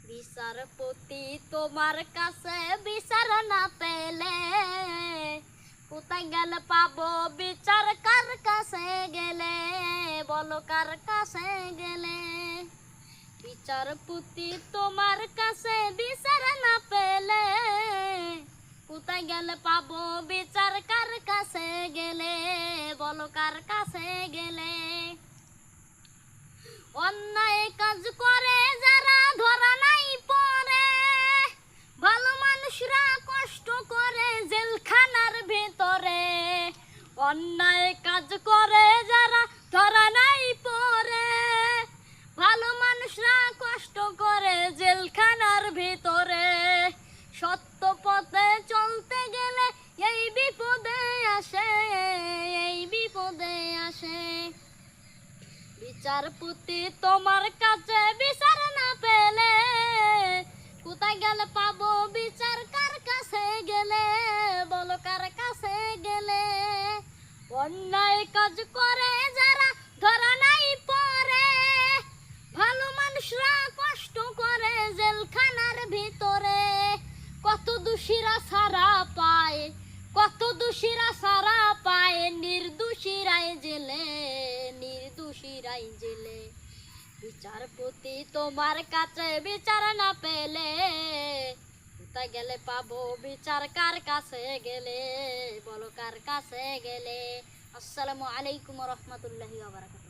বিচারপতি তোমার কাছে বিচার না পেলে কোথায় গেলে পাবো বিচার? কার কাছে গেলে বলো, কার কাছে গেলে? বিচারপতি তোমার কাছে বিচার না পেলে কোথায় গেলে পাবো বিচার? কার কাছে গেলে বলো, কার কাছে গেলে? অন্যায় কাজ করে যারা ধরা নাই পড়ে, ভালো মানুষরা কষ্ট করে জেলখানার ভিতরে। অন্যায় কাজ করে যারা ধরা নাই পড়ে, ভালো মানুষরা কষ্ট করে জেলখানার ভিতরে। সত্য পথে চলতে গেলে এই বিপদে আসে, এই বিপদে আসে। বিচারপতি তোমার কাছে বিচার না পেলে কোথায় গেলে পাবো বিচার? কার কাছে গেলে বলো, কার কাছে গেলে? অন্যায় কাজ করে যারা ধরা নাই পড়ে, ভালো মানুষরা কষ্ট করে জেলখানার ভিতরে। কত দোষীরা ছাড়া পায়, কত দোষীরা ছাড়া পায়, নির্দোষীরাই জেলে, নির্দোষীরাই জেলে। বিচারপতি তোমার কাছে বিচার না পেলে কোথায় গেলে পাবো বিচার? কার কাছে গেলে বলো, কার কাছে গেলে? আসসালামু আলাইকুম ওয়া রাহমাতুল্লাহি ওয়া বারাকাতুহু।